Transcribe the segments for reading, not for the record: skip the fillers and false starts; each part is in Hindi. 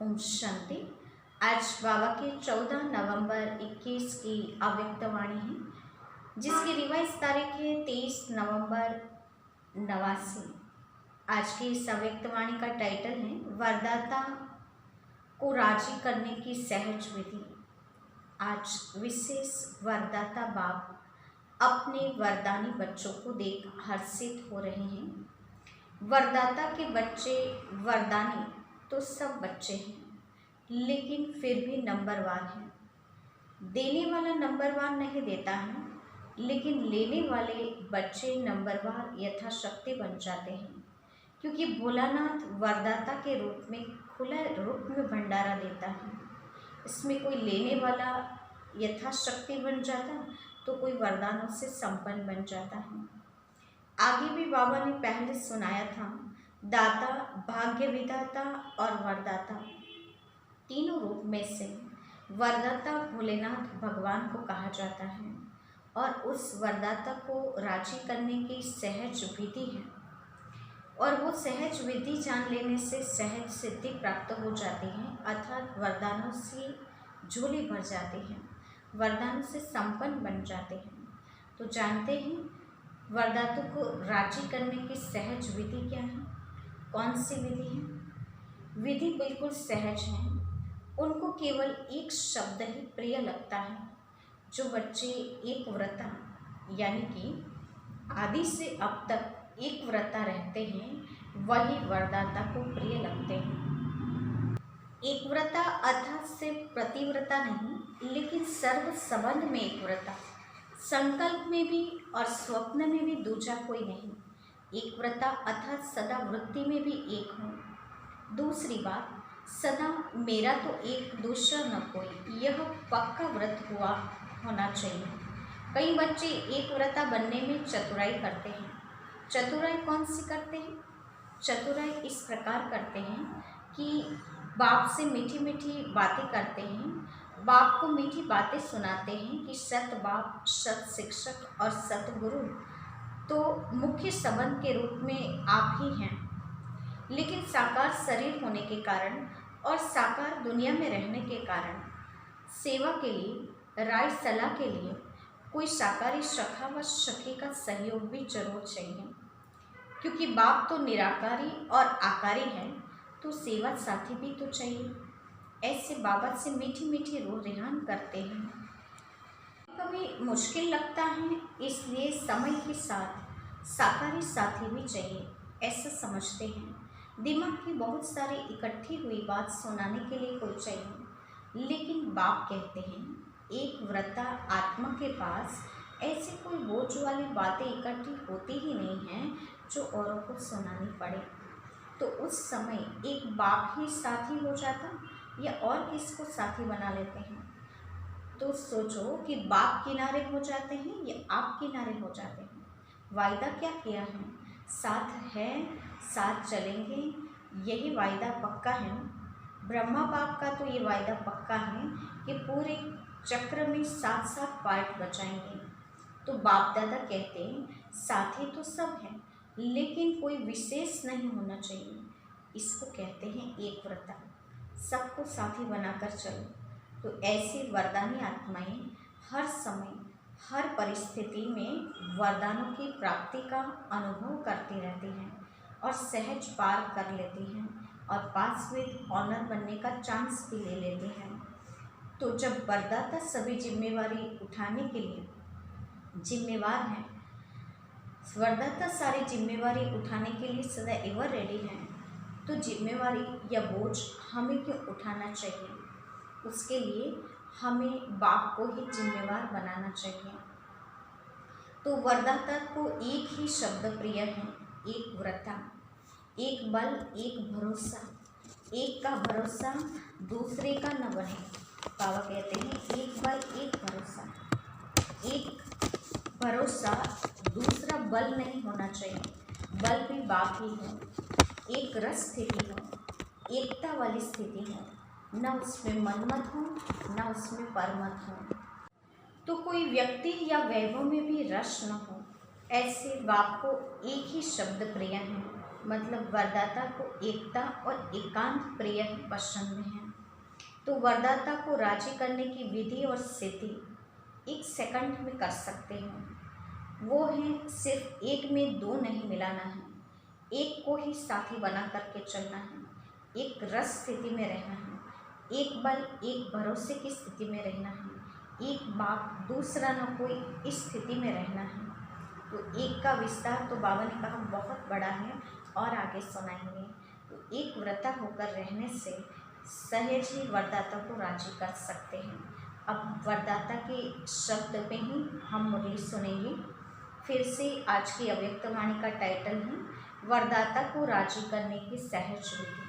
ओम शांति। आज बाबा की 14 नवंबर 21 की अव्यक्त वाणी है, जिसकी रिवाइज तारीख है 23 नवंबर 89। आज की इस अव्यक्त वाणी का टाइटल है वरदाता को राजी करने की सहज विधि। आज विशेष वरदाता बाप अपने वरदानी बच्चों को देख हर्षित हो रहे हैं। वरदाता के बच्चे वरदानी तो सब बच्चे हैं, लेकिन फिर भी नंबरवार हैं। देने वाला नंबरवार नहीं देता है, लेकिन लेने वाले बच्चे नंबरवार यथाशक्ति बन जाते हैं, क्योंकि भोलानाथ वरदाता के रूप में खुला रूप में भंडारा देता है। इसमें कोई लेने वाला यथाशक्ति बन जाता तो कोई वरदानों से संपन्न बन जाता है। आगे भी बाबा ने पहले सुनाया था, दाता, भाग्य विधाता और वरदाता तीनों रूप में से वरदाता भोलेनाथ भगवान को कहा जाता है, और उस वरदाता को राजी करने की सहज विधि है, और वो सहज विधि जान लेने से सहज सिद्धि प्राप्त हो जाती है, अर्थात वरदानों से झोली भर जाती है, वरदानों से संपन्न बन जाते हैं। तो जानते हैं वरदातों को राजी करने की सहज विधि क्या है, कौन सी विधि है। विधि बिल्कुल सहज है, उनको केवल एक शब्द ही प्रिय लगता है। जो बच्चे एक व्रता यानी कि आदि से अब तक एक व्रता रहते हैं, वही वरदाता को प्रिय लगते हैं। एक व्रता अर्थात सिर्फ प्रतिव्रता नहीं, लेकिन सर्व संबंध में एक व्रता, संकल्प में भी और स्वप्न में भी दूजा कोई नहीं। एक व्रता अर्थात सदा वृत्ति में भी एक हूँ। दूसरी बात, सदा मेरा तो एक, दूसरा न कोई, यह पक्का व्रत होना चाहिए। कई बच्चे एक व्रता बनने में चतुराई करते हैं। चतुराई कौन सी करते हैं? चतुराई इस प्रकार करते हैं कि बाप से मीठी मीठी बातें करते हैं, बाप को मीठी बातें सुनाते हैं कि सत बाप, सत शिक्षक और सत गुरु तो मुख्य संबंध के रूप में आप ही हैं। लेकिन साकार शरीर होने के कारण और साकार दुनिया में रहने के कारण सेवा के लिए, राय सलाह के लिए कोई साकारी सखा व सखी का सहयोग भी जरूर चाहिए, क्योंकि बाप तो निराकारी और आकारी है, तो सेवा साथी भी तो चाहिए। ऐसे बाबा से मीठी मीठी रूह रिहान करते हैं। कभी मुश्किल लगता है, इसलिए समय के साथ साकारी साथी भी चाहिए, ऐसा समझते हैं। दिमाग की बहुत सारी इकट्ठी हुई बात सुनाने के लिए कोई चाहिए, लेकिन बाप कहते हैं एक व्रता आत्मा के पास ऐसी कोई बोझ वाली बातें इकट्ठी होती ही नहीं हैं जो औरों को सुनानी पड़े। तो उस समय एक बाप ही साथी हो जाता या और किसको साथी बना लेते हैं। तो सोचो कि बाप किनारे हो जाते हैं या आप किनारे हो जाते हैं। वायदा क्या किया है? साथ है, साथ चलेंगे, यही वायदा पक्का है। ब्रह्मा बाप का तो ये वायदा पक्का है कि पूरे चक्र में साथ साथ पार्ट बचाएंगे। तो बाप दादा कहते हैं साथी तो सब हैं, लेकिन कोई विशेष नहीं होना चाहिए। इसको कहते हैं एक व्रता, सबको साथी बनाकर चलो। तो ऐसी वरदानी आत्माएं हर समय हर परिस्थिति में वरदानों की प्राप्ति का अनुभव करती रहती हैं और सहज पार कर लेती हैं और पास विद ऑनर बनने का चांस भी ले लेती हैं। तो जब वरदाता सभी जिम्मेवारी उठाने के लिए जिम्मेवार हैं, वरदाता सारी जिम्मेवारी उठाने के लिए सदा एवर रेडी हैं, तो जिम्मेवारी या बोझ हमें क्यों उठाना चाहिए? उसके लिए हमें बाप को ही जिम्मेवार बनाना चाहिए। तो वरदाता को एक ही शब्द प्रिय है, एक व्रता, एक बल, एक भरोसा। एक का भरोसा दूसरे का न बने। बाबा कहते हैं एक बल, एक भरोसा। एक भरोसा, दूसरा बल नहीं होना चाहिए, बल भी बाप ही हो। एक रस स्थिति हो, एकता वाली स्थिति हो, न उसमें मनमत हो न उसमें परमत हो। तो कोई व्यक्ति या वैभव में भी रस न हो। ऐसे बाप को एक ही शब्द प्रिय है, मतलब वरदाता को एकता और एकांत प्रिय पसंद है। तो वरदाता को राजी करने की विधि और स्थिति 1 सेकंड में कर सकते हो। वो है सिर्फ एक में दो नहीं मिलाना है, एक को ही साथी बना करके चलना है, एक रस स्थिति में रहना है, एक बल एक भरोसे की स्थिति में रहना है, एक बाप दूसरा न कोई इस स्थिति में रहना है। तो एक का विस्तार तो बाबा ने कहा बहुत बड़ा है और आगे सुनाएंगे। तो एक व्रता होकर रहने से सहज ही वरदाता को राजी कर सकते हैं। अब वरदाता के शब्द पे ही हम मुरली सुनेंगे। फिर से आज की अव्यक्त वाणी का टाइटल है वरदाता को राजी करने की सहज विधि।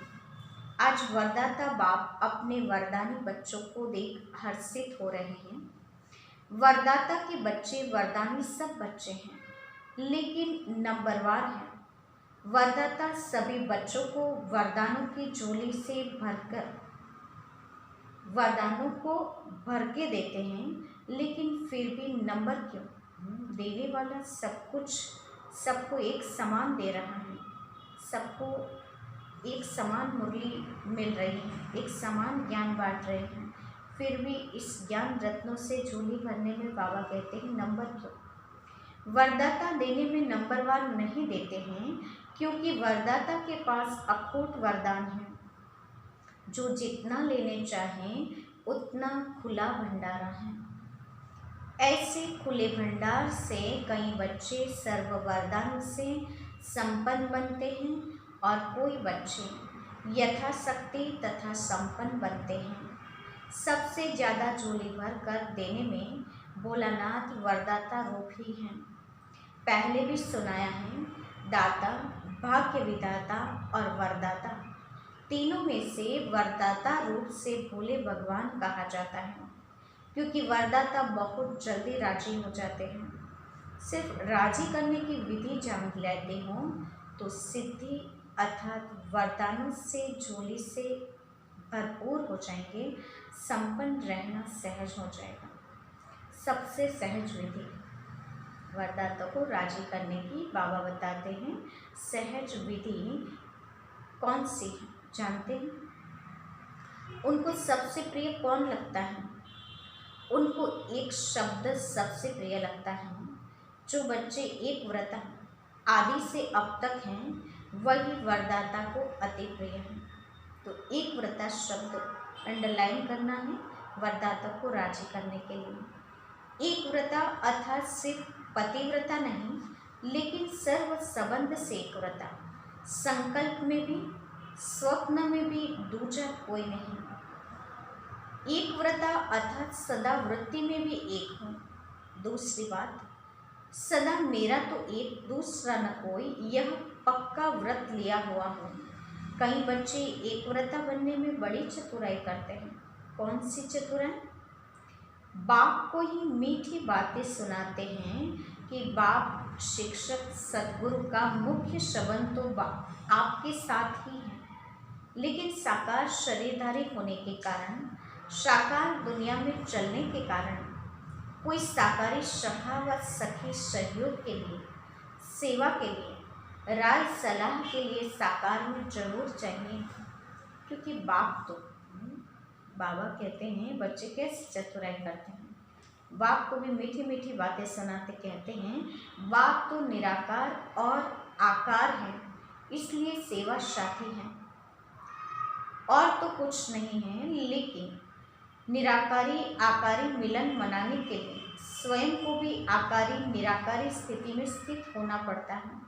आज वरदाता बाप अपने वरदानी बच्चों को देख हर्षित हो रहे हैं। वरदाता के बच्चे वरदानी सब बच्चे हैं, लेकिन नंबरवार हैं। वरदाता सभी बच्चों को वरदानों की झोली से वरदानों को भर के देते हैं, लेकिन फिर भी नंबर क्यों? देने वाला सब कुछ सबको एक समान दे रहा है, सबको एक समान मुरली मिल रही है, एक समान ज्ञान बांट रहे हैं, फिर भी इस ज्ञान रत्नों से झोली भरने में बाबा कहते हैं नंबर क्यों? वरदाता देने में नंबरवार नहीं देते हैं, क्योंकि वरदाता के पास अखूट वरदान है। जो जितना लेने चाहें उतना खुला भंडारा है। ऐसे खुले भंडार से कई बच्चे सर्व वरदान से संपन्न बनते हैं और कोई बच्चे यथाशक्ति तथा संपन्न बनते हैं। सबसे ज़्यादा झोली भर कर देने में भोलानाथ वरदाता रूप ही हैं। पहले भी सुनाया है, दाता, भाग्य विधाता और वरदाता तीनों में से वरदाता रूप से भोले भगवान कहा जाता है, क्योंकि वरदाता बहुत जल्दी राजी हो जाते हैं। सिर्फ राजी करने की विधि जान लेते हो तो सिद्धि अर्थात वरदानों से झोली से भरपूर हो जाएंगे, संपन्न रहना सहज हो जाएगा। सबसे सहज विधि वरदाता को राजी करने की बाबा बताते हैं। सहज विधि कौन सी है जानते हैं? उनको सबसे प्रिय कौन लगता है? उनको एक शब्द सबसे प्रिय लगता है। जो बच्चे एक व्रता आदि से अब तक हैं वही वरदाता को अति प्रिय है। तो एक व्रता शब्द अंडरलाइन करना है वरदाता को राजी करने के लिए। एक व्रता अर्थात सिर्फ पतिव्रता नहीं, लेकिन सर्व संबंध से एक व्रता, संकल्प में भी स्वप्न में भी दूजा कोई नहीं। एक व्रता अर्थात सदा वृत्ति में भी एक हूँ। दूसरी बात, सदा मेरा तो एक दूसरा न कोई, यह पक्का व्रत लिया हुआ हूँ। कई बच्चे एक व्रता बनने में बड़ी चतुराई करते हैं। कौन सी चतुराई? बाप को ही मीठी बातें सुनाते हैं कि बाप शिक्षक सद्गुरु का मुख्य संबंध तो आपके साथ ही है, लेकिन साकार शरीरधारी होने के कारण, साकार दुनिया में चलने के कारण कोई साकारी सखा व सखी सहयोग के लिए, सेवा के लिए, राय सलाह के लिए साकार में जरूर चाहिए। क्योंकि बाप तो बाबा कहते हैं बच्चे कैसे चतुराई करते हैं। बाप को भी मीठी मीठी बातें सुनाते कहते हैं बाप तो निराकार और आकार है, इसलिए सेवा साथी है और तो कुछ नहीं है। लेकिन निराकारी आकारी मिलन मनाने के लिए स्वयं को भी आकारी निराकारी स्थिति में स्थित होना पड़ता है।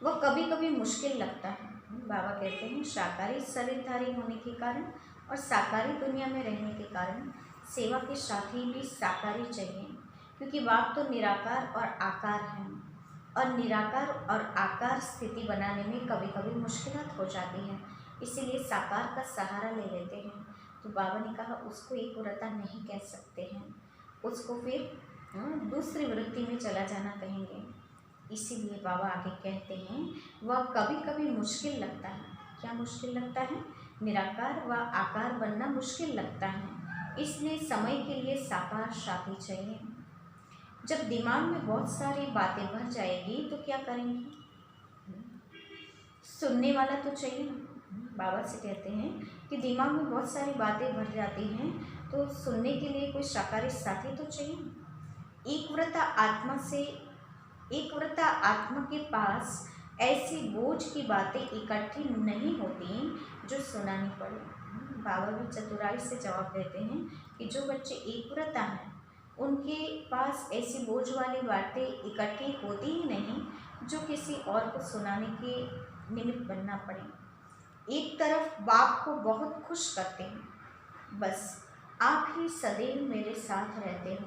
वह कभी कभी मुश्किल लगता है। बाबा कहते हैं साकारी शरीरधारी होने के कारण और साकारी दुनिया में रहने के कारण सेवा के साथी भी साकारी चाहिए, क्योंकि बाप तो निराकार और आकार है और निराकार और आकार स्थिति बनाने में कभी कभी मुश्किलात हो जाती है, इसीलिए साकार का सहारा ले लेते हैं। तो बाबा ने कहा उसको एक व्रता नहीं कह सकते हैं, उसको फिर दूसरी वृत्ति में चला जाना कहेंगे। इसीलिए बाबा आगे कहते हैं वह कभी कभी मुश्किल लगता है। क्या मुश्किल लगता है? निराकार व आकार बनना मुश्किल लगता है, इसलिए समय के लिए साकार साथी चाहिए। जब दिमाग में बहुत सारी बातें भर जाएगी तो क्या करेंगे? सुनने वाला तो चाहिए ना। बाबा से कहते हैं कि दिमाग में बहुत सारी बातें भर जाती हैं, तो सुनने के लिए कोई शाकाहारी साथी तो चाहिए। एक व्रता आत्मा के पास ऐसी बोझ की बातें इकट्ठी नहीं होती जो सुनानी पड़े। बाबा भी चतुराई से जवाब देते हैं कि जो बच्चे एक व्रता हैं उनके पास ऐसी बोझ वाली बातें इकट्ठी होती ही नहीं जो किसी और को सुनाने के निमित्त बनना पड़े। एक तरफ बाप को बहुत खुश करते हैं, बस आप ही सदैव मेरे साथ रहते हो।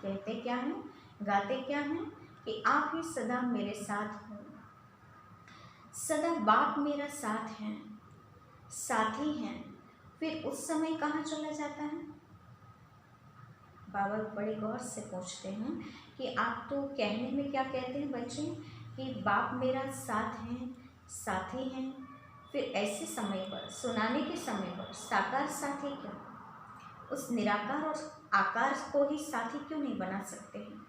कहते क्या हैं, गाते क्या हैं कि आप ही सदा मेरे साथ हो। सदा बाप मेरा साथ है, साथी हैं, फिर उस समय कहाँ चला जाता है? बाबा बड़े गौर से पूछते हैं कि आप तो कहने में क्या कहते हैं बच्चे कि बाप मेरा साथ है, साथी हैं, फिर ऐसे समय पर, सुनाने के समय पर साकार साथी क्यों? उस निराकार और आकार को ही साथी क्यों नहीं बना सकते हैं?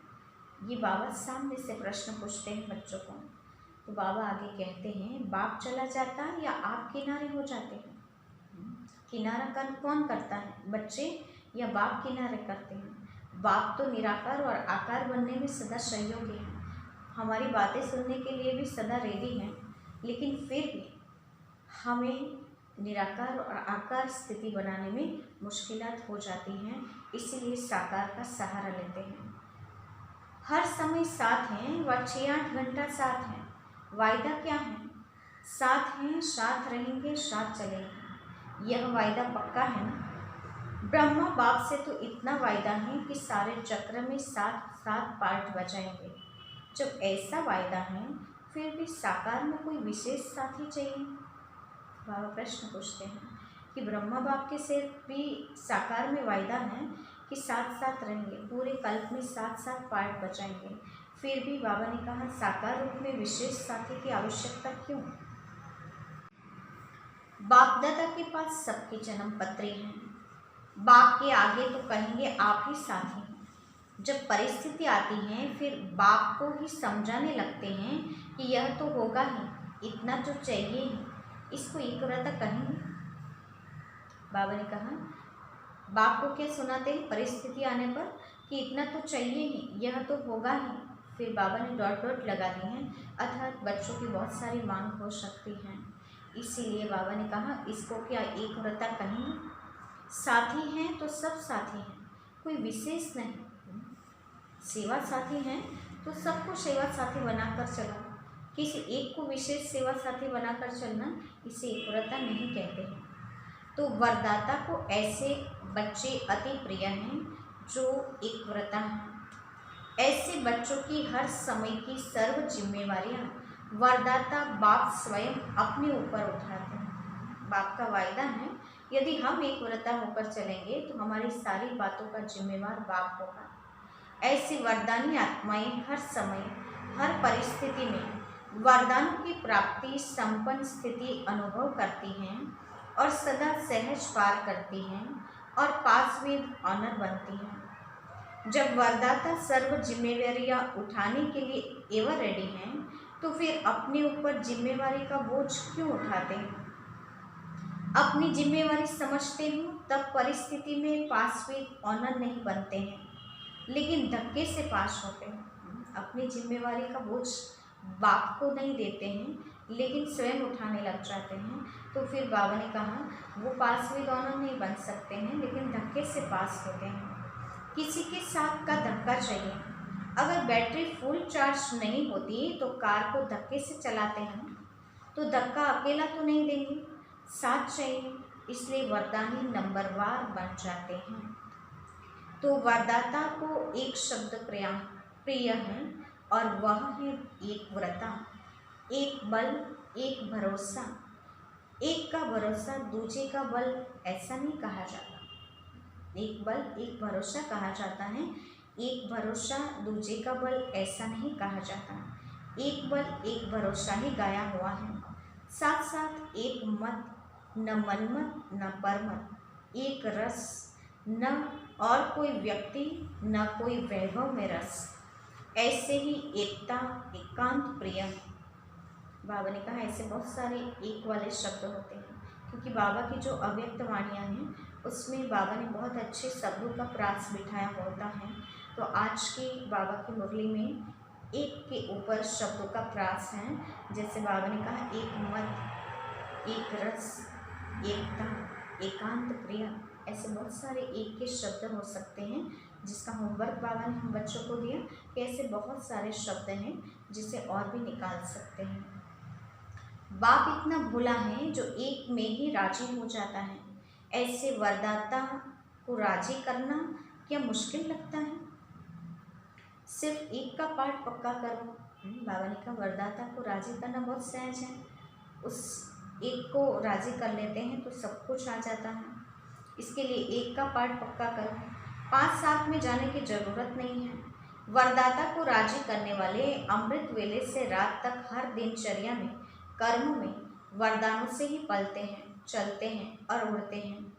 ये बाबा सामने से प्रश्न पूछते हैं बच्चों को। तो बाबा आगे कहते हैं, बाप चला जाता है या आप किनारे हो जाते हैं? किनारा कर कौन करता है, बच्चे या बाप किनारे करते हैं? बाप तो निराकार और आकार बनने में सदा सहयोगी हैं, हमारी बातें सुनने के लिए भी सदा रेडी हैं, लेकिन फिर भी हमें निराकार और आकार स्थिति बनाने में मुश्किलात हो जाती हैं, इसीलिए साकार का सहारा लेते हैं। हर समय साथ हैं व 6-8 घंटा साथ हैं, वायदा क्या है? साथ हैं, साथ रहेंगे, साथ चलेंगे, यह वायदा पक्का है ना? ब्रह्मा बाप से तो इतना वायदा है कि सारे चक्र में 7 पार्ट बचाएंगे। जब ऐसा वायदा है फिर भी साकार में कोई विशेष साथी चाहिए। बाबा प्रश्न पूछते हैं कि ब्रह्मा बाप के से भी साकार में वायदा है कि साथ रहेंगे, पूरे कल्प में 7 पार्ट बचाएंगे, फिर भी बाबा ने कहा साकार रूप में विशेष साथी की आवश्यकता क्यों? बाप दादा के पास सबके जन्म पत्री हैं, बाप के आगे तो कहेंगे आप ही साथी हैं। जब परिस्थिति आती है फिर बाप को ही समझाने लगते हैं कि यह तो होगा ही, इतना तो चाहिए ही, इसको एक व्रता कहेंगे। बाबा ने कहा बाप को क्या सुनाते हैं परिस्थिति आने पर कि इतना तो चाहिए ही, यह तो होगा ही। फिर बाबा ने डॉट लगा दी हैं, अर्थात बच्चों की बहुत सारी मांग हो सकती हैं, इसीलिए बाबा ने कहा इसको क्या एक व्रता कहेंगे? साथी हैं तो सब साथी हैं, कोई विशेष नहीं। सेवा साथी हैं तो सबको सेवा साथी बनाकर चलो, किसी एक को विशेष सेवा साथी बनाकर चलना इसे एक व्रता नहीं कहते हैं। तो वरदाता को ऐसे बच्चे अति प्रिय हैं जो एक व्रता हैं। ऐसे बच्चों की हर समय की सर्व जिम्मेवारियां वरदाता बाप स्वयं अपने ऊपर उठाते हैं। बाप का वायदा है यदि हम एक व्रता होकर चलेंगे तो हमारी सारी बातों का जिम्मेवार बाप होगा। ऐसी वरदानी आत्माएं हर समय हर परिस्थिति में वरदानों की प्राप्ति संपन्न स्थिति अनुभव करती हैं और सदा सहज पार करती हैं और पास विद ऑनर बनती हैं। जब वरदाता सर्व जिम्मेवारियां उठाने के लिए एवर रेडी हैं तो फिर अपने ऊपर जिम्मेवारी का बोझ क्यों उठाते हैं? अपनी जिम्मेवारी समझते हो तब परिस्थिति में पास विद ऑनर नहीं बनते हैं, लेकिन धक्के से पास होते हैं। अपनी जिम्मेवारी का बोझ बाप को नहीं देते हैं लेकिन स्वयं उठाने लग जाते हैं, तो फिर बाबा ने कहा वो पास विद ऑनर नहीं बन सकते हैं लेकिन धक्के से पास होते हैं। किसी के साथ का धक्का चाहिए। अगर बैटरी फुल चार्ज नहीं होती तो कार को धक्के से चलाते हैं, तो धक्का अकेला तो नहीं देंगे, साथ चाहिए, इसलिए वरदानी नंबरवार बन जाते हैं। तो वरदाता को एक शब्द प्रिय है और वह है एक व्रता। एक बल एक भरोसा, एक का भरोसा दूसरे का बल ऐसा नहीं कहा जाता। एक बल एक भरोसा कहा जाता है, एक भरोसा दूसरे का बल ऐसा नहीं कहा जाता। एक बल एक भरोसा ही गाया हुआ है, साथ साथ एक मत, न मनमत न परमत, एक रस, न और कोई व्यक्ति न कोई वैभव में रस। ऐसे ही एकता एकांत प्रिय। बाबा ने कहा ऐसे बहुत सारे एक वाले शब्द होते हैं, क्योंकि बाबा की जो अव्यक्त वाणियाँ हैं उसमें बाबा ने बहुत अच्छे शब्दों का प्रास बिठाया होता है। तो आज की बाबा की मुरली में एक के ऊपर शब्दों का प्रास है। जैसे बाबा ने कहा एक मत, एक रस, एकता, एकांत प्रिय, ऐसे बहुत सारे एक के शब्द हो सकते हैं, जिसका होमवर्क बाबा ने हम बच्चों को दिया कि ऐसे बहुत सारे शब्द हैं जिसे और भी निकाल सकते हैं। बाप इतना भोला है जो एक में ही राजी हो जाता है, ऐसे वरदाता को राजी करना क्या मुश्किल लगता है? सिर्फ एक का पाठ पक्का करो। बाबा ने कहा वरदाता को राजी करना बहुत सहज है, उस एक को राजी कर लेते हैं तो सब कुछ आ जाता है। इसके लिए एक का पाठ पक्का करो, 5 साथ में जाने की जरूरत नहीं है। वरदाता को राजी करने वाले अमृत वेले से रात तक हर दिनचर्या में, कर्म में वरदानों से ही पलते हैं, चलते हैं और उड़ते हैं।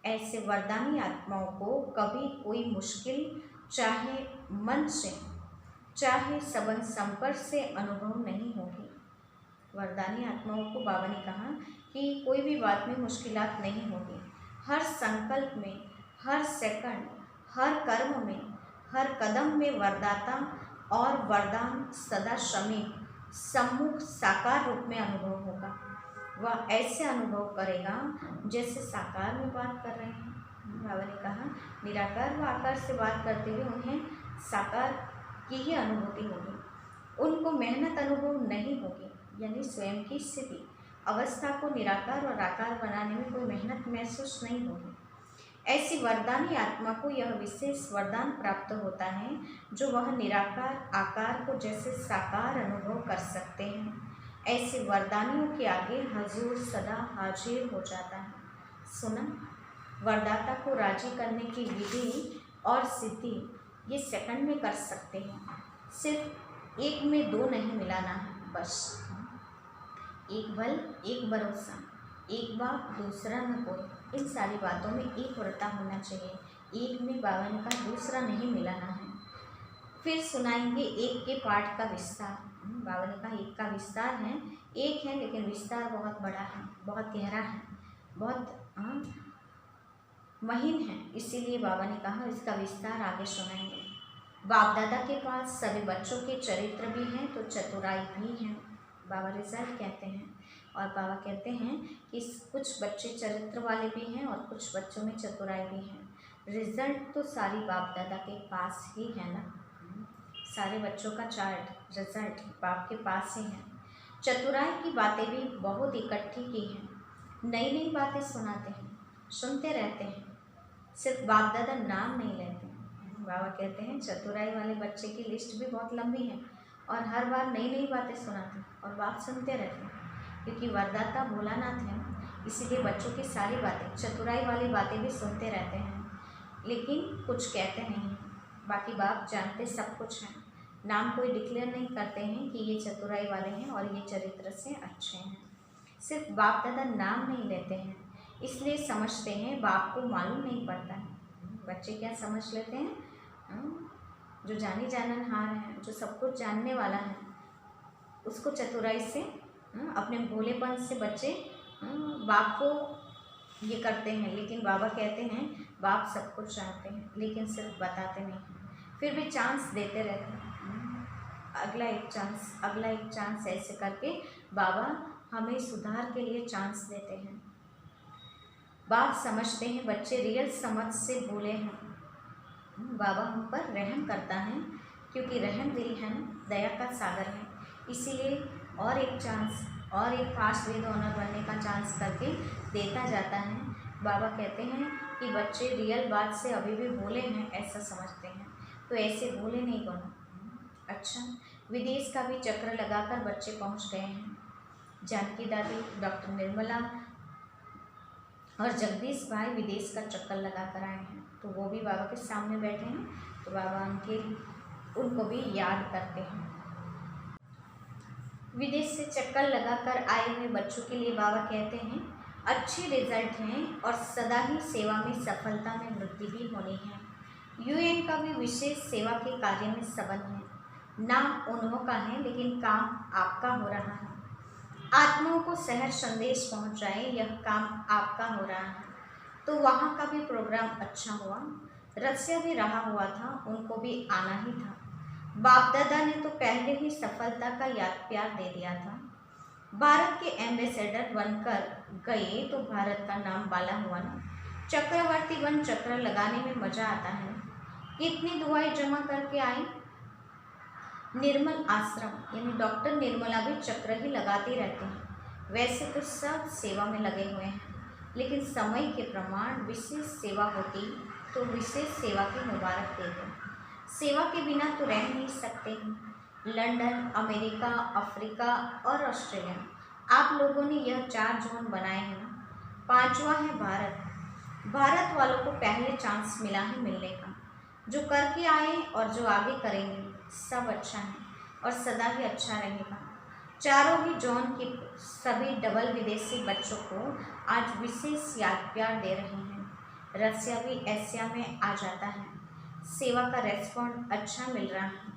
ऐसे वरदानी आत्माओं को कभी कोई मुश्किल, चाहे मन से चाहे सबन संपर्क से अनुभव नहीं होगी। वरदानी आत्माओं को बाबा ने कहा कि कोई भी बात में मुश्किलात नहीं होगी। हर संकल्प में, हर सेकंड, हर कर्म में, हर कदम में वरदाता और वरदान सदा समीप, सम्मुख, साकार रूप में अनुभव होगा। वह ऐसे अनुभव करेगा जैसे साकार में बात कर रहे हैं। बाबा ने कहा निराकार व आकार से बात करते हुए उन्हें साकार की ही अनुभूति होगी। उनको मेहनत अनुभव नहीं होगी, यानी स्वयं की स्थिति अवस्था को निराकार और आकार बनाने में कोई मेहनत महसूस नहीं होगी। ऐसी वरदानी आत्मा को यह विशेष वरदान प्राप्त होता है जो वह निराकार आकार को जैसे साकार अनुभव कर सकते हैं। ऐसे वरदानियों के आगे हजूर सदा हाजिर हो जाता है। सुना, वरदाता को राजी करने की विधि और सिद्धि ये सेकंड में कर सकते हैं। सिर्फ एक में दो नहीं मिलाना है, बस एक बल, एक भरोसा, एक बाप दूसरा न कोई, इन सारी बातों में एक व्रता होना चाहिए। एक में बाबा ने कहा दूसरा नहीं मिलाना है। फिर सुनाएंगे एक के पाठ का विस्तार। बाबा ने कहा एक का विस्तार है, एक है लेकिन विस्तार बहुत बड़ा है, बहुत गहरा है, बहुत महीन है, इसीलिए बाबा ने कहा इसका विस्तार आगे सुनाएंगे। बाप दादा के पास सभी बच्चों के चरित्र भी हैं तो चतुराई भी हैं, बाबा रिजल्ट कहते हैं। और बाबा कहते हैं कि कुछ बच्चे चरित्र वाले भी हैं और कुछ बच्चों में चतुराई भी है। रिजल्ट तो सारी बाप दादा के पास ही है ना, सारे बच्चों का चार्ट रिजल्ट बाप के पास ही है। चतुराई की बातें भी बहुत इकट्ठी की हैं, नई नई बातें सुनाते हैं, सुनते रहते हैं, सिर्फ बाप दादा नाम नहीं लेते हैं। बाबा कहते हैं चतुराई वाले बच्चे की लिस्ट भी बहुत लंबी है और हर बार नई नई बातें सुनाते हैं और बाप सुनते रहते हैं, क्योंकि वरदाता भोलानाथ है, इसीलिए बच्चों की सारी बातें, चतुराई वाली बातें भी सुनते रहते हैं, लेकिन कुछ कहते नहीं। बाकी बाप जानते सब कुछ हैं, नाम कोई डिक्लेयर नहीं करते हैं कि ये चतुराई वाले हैं और ये चरित्र से अच्छे हैं। सिर्फ बाप दादा नाम नहीं लेते हैं, इसलिए समझते हैं बाप को मालूम नहीं पड़ता है। बच्चे क्या समझ लेते हैं, जो जानी जाननहार है, जो सब कुछ जानने वाला है, उसको चतुराई से, अपने भोलेपन से बच्चे बाप को ये करते हैं। लेकिन बाबा कहते हैं बाप सब कुछ जानते हैं लेकिन सिर्फ बताते नहीं, फिर भी चांस देते रहते हैं। अगला एक चांस, अगला एक चांस, ऐसे करके बाबा हमें सुधार के लिए चांस देते हैं। बाप समझते हैं बच्चे रियल समझ से भूले हैं। बाबा हम पर रहम करता है, क्योंकि रहम दिल है, दया का सागर है, इसीलिए और एक चांस, और एक फास्ट वेद ऑनर बनने का चांस करके देता जाता है। बाबा कहते हैं कि बच्चे रियल बात से अभी भी भूले हैं ऐसा समझते हैं, तो ऐसे भूले नहीं बनो। अच्छा, विदेश का भी चक्र लगाकर बच्चे पहुंच गए हैं। जानकी दादी, डॉक्टर निर्मला और जगदीश भाई विदेश का चक्कर लगा कर आए हैं, तो वो भी बाबा के सामने बैठे हैं, तो बाबा उनको भी याद करते हैं। विदेश से चक्कर लगाकर आए हुए बच्चों के लिए बाबा कहते हैं अच्छे रिजल्ट हैं और सदा ही सेवा में सफलता में वृद्धि भी होनी है। यूएन का भी विशेष सेवा के कार्य में संबंध है, नाम उन्हों का है लेकिन काम आपका हो रहा है। आत्माओं को सहज संदेश पहुंचाए, यह काम आपका हो रहा है। तो वहाँ का भी प्रोग्राम अच्छा हुआ। रसिया भी रहा हुआ था, उनको भी आना ही था। बाप दादा ने तो पहले ही सफलता का याद प्यार दे दिया था। भारत के एम्बेसडर बनकर गए तो भारत का नाम बाला हुआ ना। चक्रवर्ती बन चक्र लगाने में मजा आता है। कितनी दुआएं जमा करके आई। निर्मल आश्रम यानी डॉक्टर निर्मला भी चक्र ही लगाती रहती हैं। वैसे तो सब सेवा में लगे हुए हैं, लेकिन समय के प्रमाण विशेष सेवा होती तो विशेष सेवा की मुबारक देते। सेवा के बिना तो रह नहीं सकते हैं। लंदन, अमेरिका, अफ्रीका और ऑस्ट्रेलिया, आप लोगों ने यह 4 जोन बनाए हैं ना। 5वां है भारत। भारत वालों को पहले चांस मिला है मिलने का। जो करके आए और जो आगे करेंगे सब अच्छा है और सदा ही अच्छा रहेगा। चारों ही जोन की सभी डबल विदेशी बच्चों को आज विशेष याद प्यार दे रहे हैं। रसिया भी एशिया में आ जाता है। सेवा का रेस्पॉन्ड अच्छा मिल रहा है।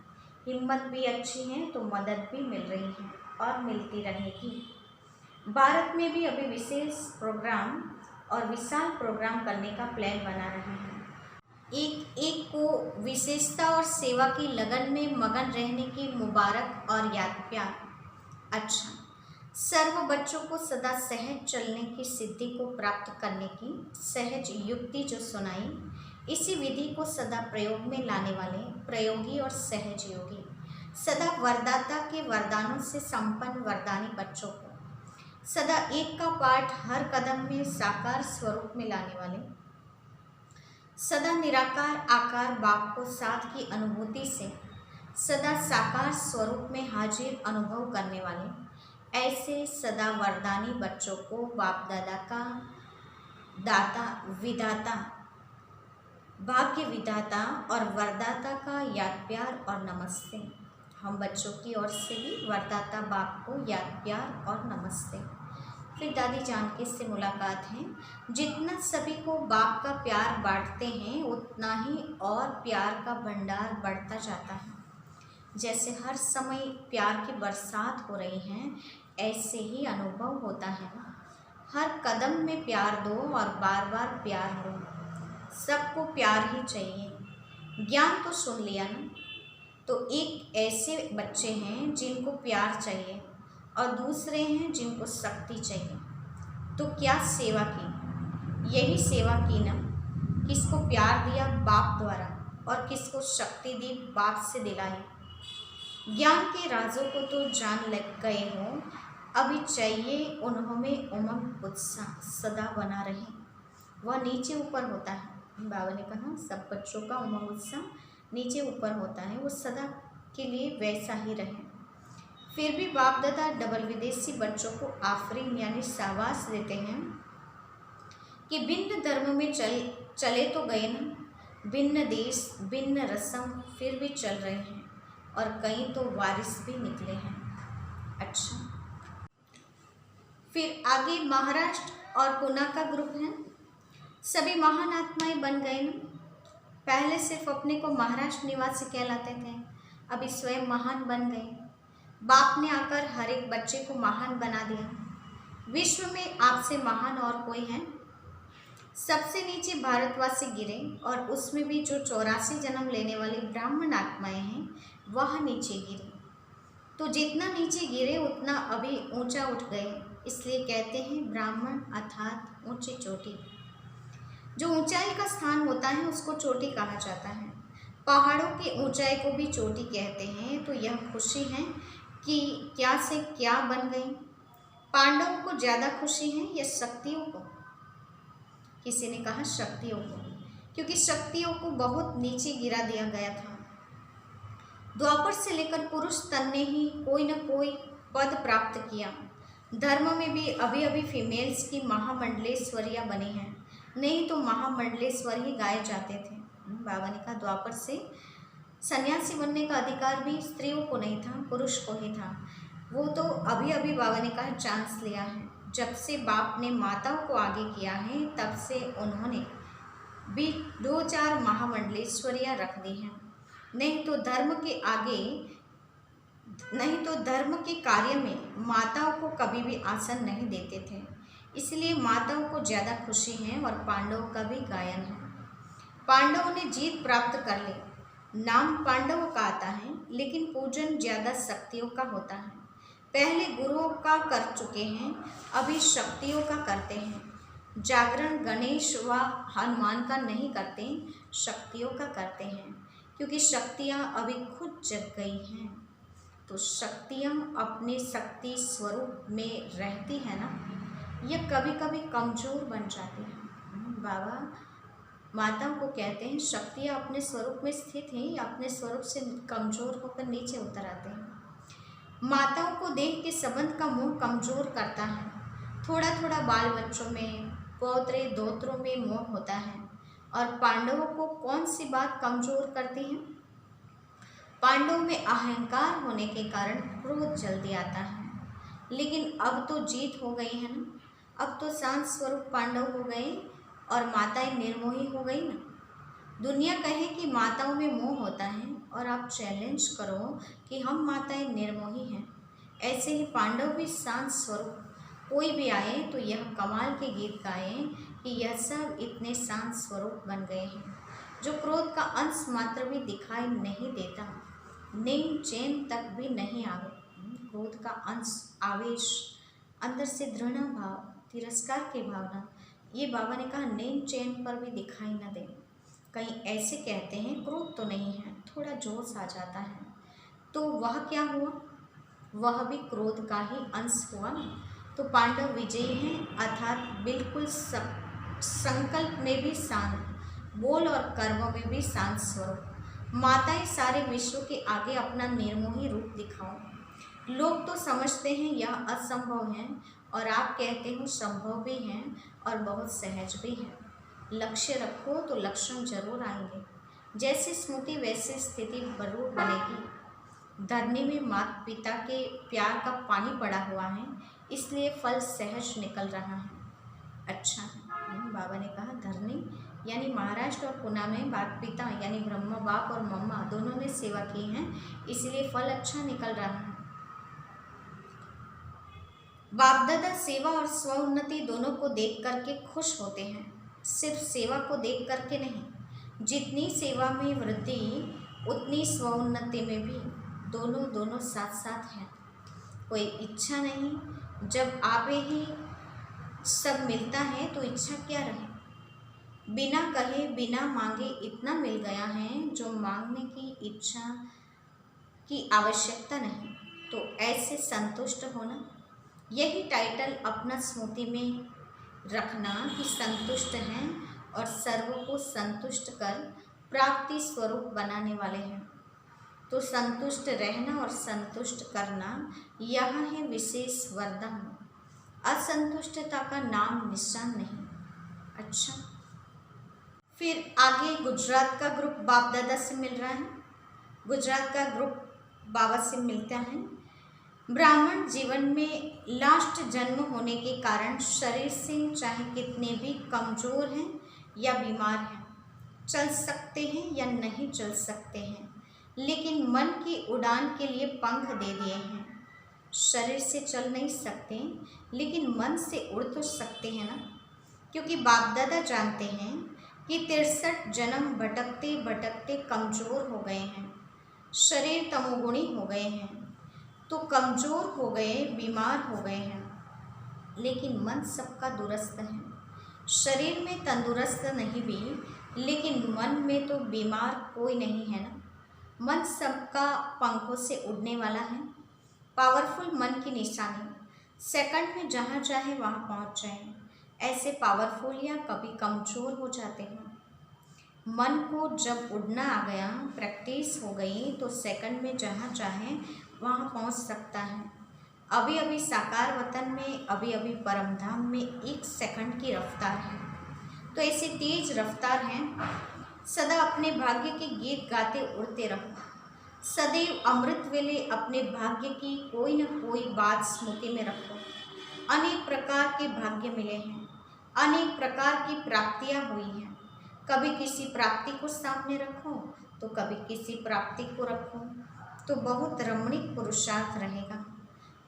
हिम्मत भी अच्छी है तो मदद भी मिल रही है और मिलती रहेगी। भारत में भी अभी विशेष प्रोग्राम और विशाल प्रोग्राम करने का प्लान बना रहे हैं। एक एक को विशेषता और सेवा की लगन में मगन रहने की मुबारक और याद प्यार। अच्छा, सर्व बच्चों को सदा सहज चलने की सिद्धि को प्राप्त करने की सहज युक्ति जो सुनाई, इसी विधि को सदा प्रयोग में लाने वाले प्रयोगी और सहज योगी, सदा वरदाता के वरदानों से संपन्न वरदानी बच्चों को सदा एक का पाठ हर कदम में साकार स्वरूप में लाने वाले, सदा निराकार आकार बाप को साथ की अनुभूति से सदा साकार स्वरूप में हाजिर अनुभव करने वाले, ऐसे सदा वरदानी बच्चों को बाप दादा का दाता, विधाता, भाग्य विधाता और वरदाता का याद प्यार और नमस्ते। हम बच्चों की ओर से भी वरदाता बाप को याद प्यार और नमस्ते। फिर दादी जानकी से मुलाकात है। जितना सभी को बाप का प्यार बांटते हैं उतना ही और प्यार का भंडार बढ़ता जाता है। जैसे हर समय प्यार की बरसात हो रही है, ऐसे ही अनुभव होता है। हर कदम में प्यार दो और बार बार प्यार हो। सबको प्यार ही चाहिए। ज्ञान तो सुन लिया ना। तो एक ऐसे बच्चे हैं जिनको प्यार चाहिए और दूसरे हैं जिनको शक्ति चाहिए। तो क्या सेवा की? यही सेवा की ना। किसको प्यार दिया बाप द्वारा और किसको शक्ति दी बाप से दिलाई। ज्ञान के राजों को तो जान लग गए हो, अभी चाहिए उन्होंने उमंग उत्साह सदा बना रहे। वह नीचे ऊपर होता है। बाबा ने कहा सब बच्चों का उमंग उत्साह नीचे ऊपर होता है, वो सदा के लिए वैसा ही रहे। फिर भी बाप दादा डबल विदेशी बच्चों को आफरीन यानी शाबाश देते हैं कि भिन्न धर्म में चले तो गए ना, भिन्न देश भिन्न रस्म फिर भी चल रहे हैं और कई तो वारिस भी निकले हैं। अच्छा, फिर आगे महाराष्ट्र और पुणे का ग्रुप है। सभी महान आत्माएं बन गए ना। पहले सिर्फ अपने को महाराष्ट्र निवासी कहलाते थे, अभी स्वयं महान बन गए। बाप ने आकर हर एक बच्चे को महान बना दिया। विश्व में आपसे महान और कोई है? सबसे नीचे भारतवासी गिरे और उसमें भी जो 84 जन्म लेने वाली ब्राह्मण आत्माएं हैं वह नीचे गिरे। तो जितना नीचे गिरे उतना अभी ऊंचा उठ गए, इसलिए कहते हैं ब्राह्मण अर्थात ऊंची चोटी। जो ऊंचाई का स्थान होता है उसको चोटी कहा जाता है। पहाड़ों की ऊंचाई को भी चोटी कहते हैं। तो यह खुशी है कि क्या से क्या बन गई। पांडवों को ज़्यादा खुशी है या शक्तियों को? किसी ने कहा शक्तियों को, क्योंकि शक्तियों को बहुत नीचे गिरा दिया गया था। द्वापर से लेकर पुरुष तन ने ही कोई न कोई पद प्राप्त किया। धर्म में भी अभी अभी फीमेल्स की महामंडलेश्वरियाँ बनी हैं, नहीं तो महामंडलेश्वर ही गाए जाते थे। बाबा ने कहा द्वापर से सन्यासी बनने का अधिकार भी स्त्रियों को नहीं था, पुरुष को ही था। वो तो अभी अभी बाबा ने कहा चांस लिया है। जब से बाप ने माताओं को आगे किया है तब से उन्होंने भी 2-4 महामंडलेश्वरियाँ रख दी हैं, नहीं तो धर्म के आगे नहीं तो धर्म के कार्य में माताओं को कभी भी आसन नहीं देते थे। इसलिए माताओं को ज़्यादा खुशी है और पांडवों का भी गायन है। पांडवों ने जीत प्राप्त कर ली। नाम पांडवों का आता है, लेकिन पूजन ज़्यादा शक्तियों का होता है। पहले गुरुओं का कर चुके हैं, अभी शक्तियों का करते हैं। जागरण गणेश व हनुमान का नहीं करते, शक्तियों का करते हैं, क्योंकि शक्तियाँ अभी खुद जग गई हैं। तो शक्तियाँ अपने शक्ति स्वरूप में रहती है ना, यह कभी कभी कमज़ोर बन जाती हैं। बाबा माताओं को कहते हैं शक्तियाँ अपने स्वरूप में स्थित हैं या अपने स्वरूप से कमज़ोर होकर नीचे उतर आते हैं। माताओं को देख के संबंध का मोह कमज़ोर करता है। थोड़ा थोड़ा बाल बच्चों में, पौत्रे दोत्रों में मोह होता है। और पांडवों को कौन सी बात कमज़ोर करती है? पांडवों में अहंकार होने के कारण क्रोध जल्दी आता है। लेकिन अब तो जीत हो गई है ना, अब तो शांत स्वरूप पांडव हो गए और माताएं निर्मोही हो गई ना। दुनिया कहे कि माताओं में मोह होता है और आप चैलेंज करो कि हम माताएं निर्मोही हैं। ऐसे ही पांडव भी शांत स्वरूप, कोई भी आए तो यह कमाल के गीत गाएं कि यह सब इतने शांत स्वरूप बन गए हैं, जो क्रोध का अंश मात्र भी दिखाई नहीं देता, नेम चैन तक भी नहीं आवे। क्रोध का अंश, आवेश, अंदर से घृणा भाव, तिरस्कार की भावना, ये बाबा ने कहा नेम चैन पर भी दिखाई न दे। कहीं ऐसे कहते हैं क्रोध तो नहीं है, थोड़ा जोश आ जाता है, तो वह क्या हुआ? वह भी क्रोध का ही अंश हुआ ना। तो पांडव विजयी हैं, अर्थात बिल्कुल संकल्प में भी शांत, बोल और कर्म में भी शांत स्वरूप। माताएं सारे विश्व के आगे अपना निर्मोही रूप दिखाओ। लोग तो समझते हैं यह असंभव है और आप कहते हो संभव भी है और बहुत सहज भी है। लक्ष्य रखो तो लक्षण जरूर आएंगे। जैसी स्मृति वैसी स्थिति जरूर बनेगी। धरनी में माता पिता के प्यार का पानी पड़ा हुआ है, इसलिए फल सहज निकल रहा है। अच्छा, बाबा ने कहा धरनी यानी महाराष्ट्र और पुणे में बाप पिता यानी ब्रह्मा बाप और मम्मा दोनों ने सेवा की है, इसलिए फल अच्छा निकल रहा है। बाप दादा सेवा और स्वोन्नति दोनों को देख करके खुश होते हैं, सिर्फ सेवा को देख करके नहीं। जितनी सेवा में वृद्धि उतनी स्वोन्नति में भी दोनों साथ साथ हैं। कोई इच्छा नहीं, जब आवे ही सब मिलता है तो इच्छा क्या रहे। बिना कहे बिना मांगे इतना मिल गया है जो मांगने की इच्छा की आवश्यकता नहीं, तो ऐसे संतुष्ट होना। यही टाइटल अपना स्मृति में रखना कि संतुष्ट हैं और सर्व को संतुष्ट कर प्राप्ति स्वरूप बनाने वाले हैं। तो संतुष्ट रहना और संतुष्ट करना यह है विशेष वरदान, असंतुष्टता का नाम निशान नहीं। अच्छा, फिर आगे गुजरात का ग्रुप बाप दादा से मिल रहा है। गुजरात का ग्रुप बाबा से मिलता है। ब्राह्मण जीवन में लास्ट जन्म होने के कारण शरीर से चाहे कितने भी कमज़ोर हैं या बीमार हैं, चल सकते हैं या नहीं चल सकते हैं, लेकिन मन की उड़ान के लिए पंख दे दिए हैं। शरीर से चल नहीं सकते, लेकिन मन से उड़ तो सकते हैं ना, क्योंकि बाप दादा जानते हैं कि 63 जन्म भटकते भटकते कमज़ोर हो गए हैं, शरीर तमोगुणी हो गए हैं, तो कमज़ोर हो गए, बीमार हो गए हैं, लेकिन मन सबका दुरुस्त है। शरीर में तंदुरुस्त नहीं भी, लेकिन मन में तो बीमार कोई नहीं है ना। मन सबका पंखों से उड़ने वाला है। पावरफुल मन की निशानी, सेकंड में जहाँ चाहे वहाँ पहुँच जाए। ऐसे पावरफुल या कभी कमज़ोर हो जाते हैं। मन को जब उड़ना आ गया, प्रैक्टिस हो गई, तो सेकंड में जहाँ चाहे वहाँ पहुँच सकता है। अभी अभी साकार वतन में, अभी अभी परमधाम में 1 सेकंड की रफ्तार है। तो ऐसी तेज रफ्तार है। सदा अपने भाग्य के गीत गाते उड़ते रहो। सदैव अमृत वेले अपने भाग्य की कोई न कोई बात स्मृति में रखो। अनेक प्रकार के भाग्य मिले हैं, अनेक प्रकार की प्राप्तियाँ हुई हैं। कभी किसी प्राप्ति को सामने रखो तो कभी किसी प्राप्ति को रखो। तो बहुत रमणीक पुरुषार्थ रहेगा।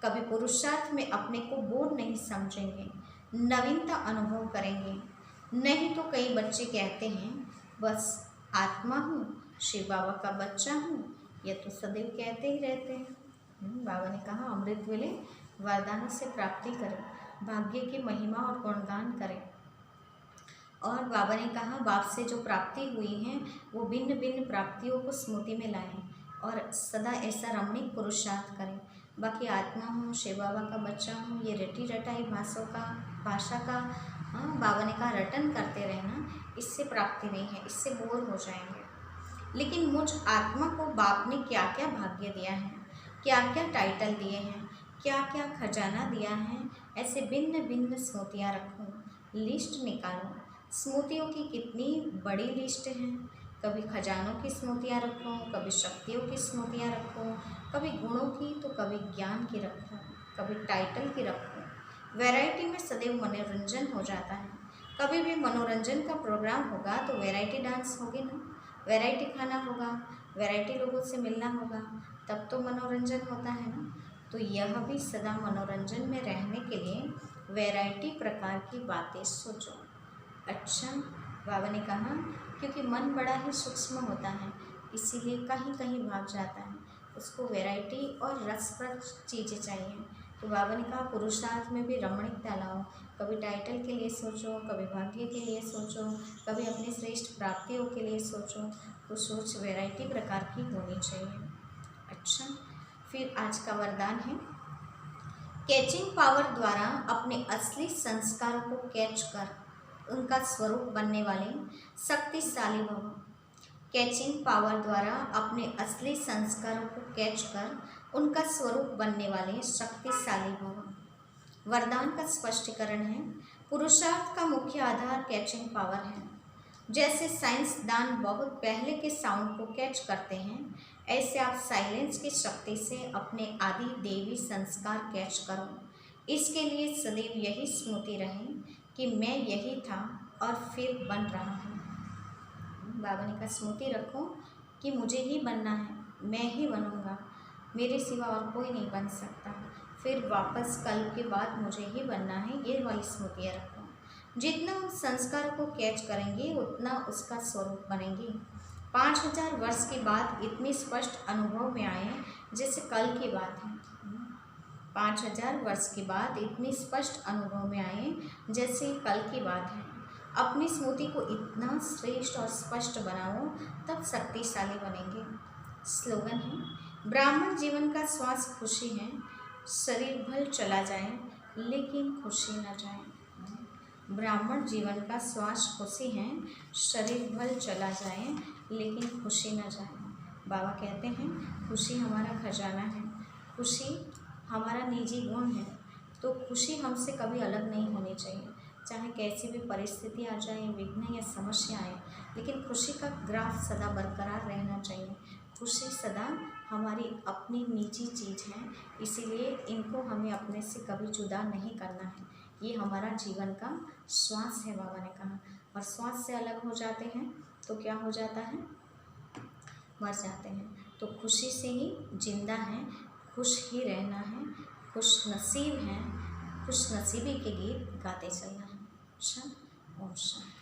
कभी पुरुषार्थ में अपने को बोर नहीं समझेंगे, नवीनता अनुभव करेंगे। नहीं तो कई बच्चे कहते हैं बस आत्मा हूँ, शिव बाबा का बच्चा हूँ, यह तो सदैव कहते ही रहते हैं। बाबा ने कहा अमृत वेले वरदानों से प्राप्ति करें, भाग्य की महिमा और गुणगान करें। और बाबा ने कहा बाप से जो प्राप्ति हुई है वो भिन्न भिन्न प्राप्तियों को स्मृति में लाएं और सदा ऐसा रमणीक पुरुषार्थ करें। बाकी आत्मा हूँ, शिव बाबा का बच्चा हूँ, ये रटी रटाई भाषा का बाबा ने कहा रटन करते रहना, इससे प्राप्ति नहीं है, इससे बोर हो जाएंगे। लेकिन मुझ आत्मा को बाप ने क्या क्या भाग्य दिया है, क्या क्या टाइटल दिए हैं, क्या क्या खजाना दिया है, ऐसे भिन्न भिन्न स्मृतियाँ रखूँ, लिस्ट निकालो। स्मृतियों की कितनी बड़ी लिस्ट है, कभी खजानों की स्मृतियाँ रखो, कभी शक्तियों की स्मृतियाँ रखो, कभी गुणों की तो कभी ज्ञान की रखो, कभी टाइटल की रखो। वैरायटी में सदैव मनोरंजन हो जाता है। कभी भी मनोरंजन का प्रोग्राम होगा तो वैरायटी डांस होगी ना, वैरायटी खाना होगा, वैरायटी लोगों से मिलना होगा, तब तो मनोरंजन होता है ना। तो यह भी सदा मनोरंजन में रहने के लिए वैरायटी प्रकार की बातें सोचो। अच्छा, बाबा ने कहा क्योंकि मन बड़ा ही सूक्ष्म होता है, इसीलिए कहीं कहीं भाग जाता है, उसको वैरायटी और रसप्रद चीज़ें चाहिए। तो बाबा ने कहा पुरुषार्थ में भी रमणीकता लाओ, कभी टाइटल के लिए सोचो, कभी भाग्य के लिए सोचो, कभी अपनी श्रेष्ठ प्राप्तियों के लिए सोचो। तो सोच वैरायटी प्रकार की होनी चाहिए। अच्छा, फिर आज का वरदान है कैचिंग पावर द्वारा अपने असली संस्कारों को कैच कर उनका स्वरूप बनने वाले शक्तिशाली भव। कैचिंग पावर द्वारा अपने असली संस्कारों को कैच कर उनका स्वरूप बनने वाले शक्तिशाली भव। वरदान का स्पष्टीकरण है पुरुषार्थ का मुख्य आधार कैचिंग पावर है। जैसे साइंसदान बहुत पहले के साउंड को कैच करते हैं, ऐसे आप साइलेंस की शक्ति से अपने आदि देवी संस्कार कैच करो। इसके लिए सदैव यही स्मृति रहे कि मैं यही था और फिर बन रहा हूँ। बाबा ने कहा स्मृति रखो कि मुझे ही बनना है, मैं ही बनूंगा, मेरे सिवा और कोई नहीं बन सकता, फिर वापस कल के बाद मुझे ही बनना है, ये वाली स्मृतियाँ रखो। जितना उस संस्कार को कैच करेंगे उतना उसका स्वरूप बनेंगे। 5000 वर्ष के बाद इतनी स्पष्ट अनुभव में आए जैसे कल की बात है। 5000 वर्ष के बाद इतनी स्पष्ट अनुभव में आए जैसे कल की बात है। अपनी स्मृति को इतना श्रेष्ठ और स्पष्ट बनाओ, तब शक्तिशाली बनेंगे। स्लोगन है ब्राह्मण जीवन का श्वास खुशी है, शरीर भल चला जाए लेकिन खुशी न जाए। ब्राह्मण जीवन का श्वास खुशी है, शरीर भल चला जाए लेकिन खुशी न जाए। बाबा कहते हैं खुशी हमारा खजाना है, खुशी हमारा निजी गुण है। तो खुशी हमसे कभी अलग नहीं होनी चाहिए, चाहे कैसी भी परिस्थिति आ जाए, विघ्न या समस्या आए, लेकिन खुशी का ग्राफ सदा बरकरार रहना चाहिए। खुशी सदा हमारी अपनी निजी चीज़ है, इसीलिए इनको हमें अपने से कभी जुदा नहीं करना है। ये हमारा जीवन का श्वास है, बाबा ने कहा। और श्वास से अलग हो जाते हैं तो क्या हो जाता है, मर जाते हैं। तो खुशी से ही जिंदा हैं, खुश ही रहना है, खुश नसीब हैं, खुश नसीबी के गीत गाते चलना है। अच्छा, ओम शांति।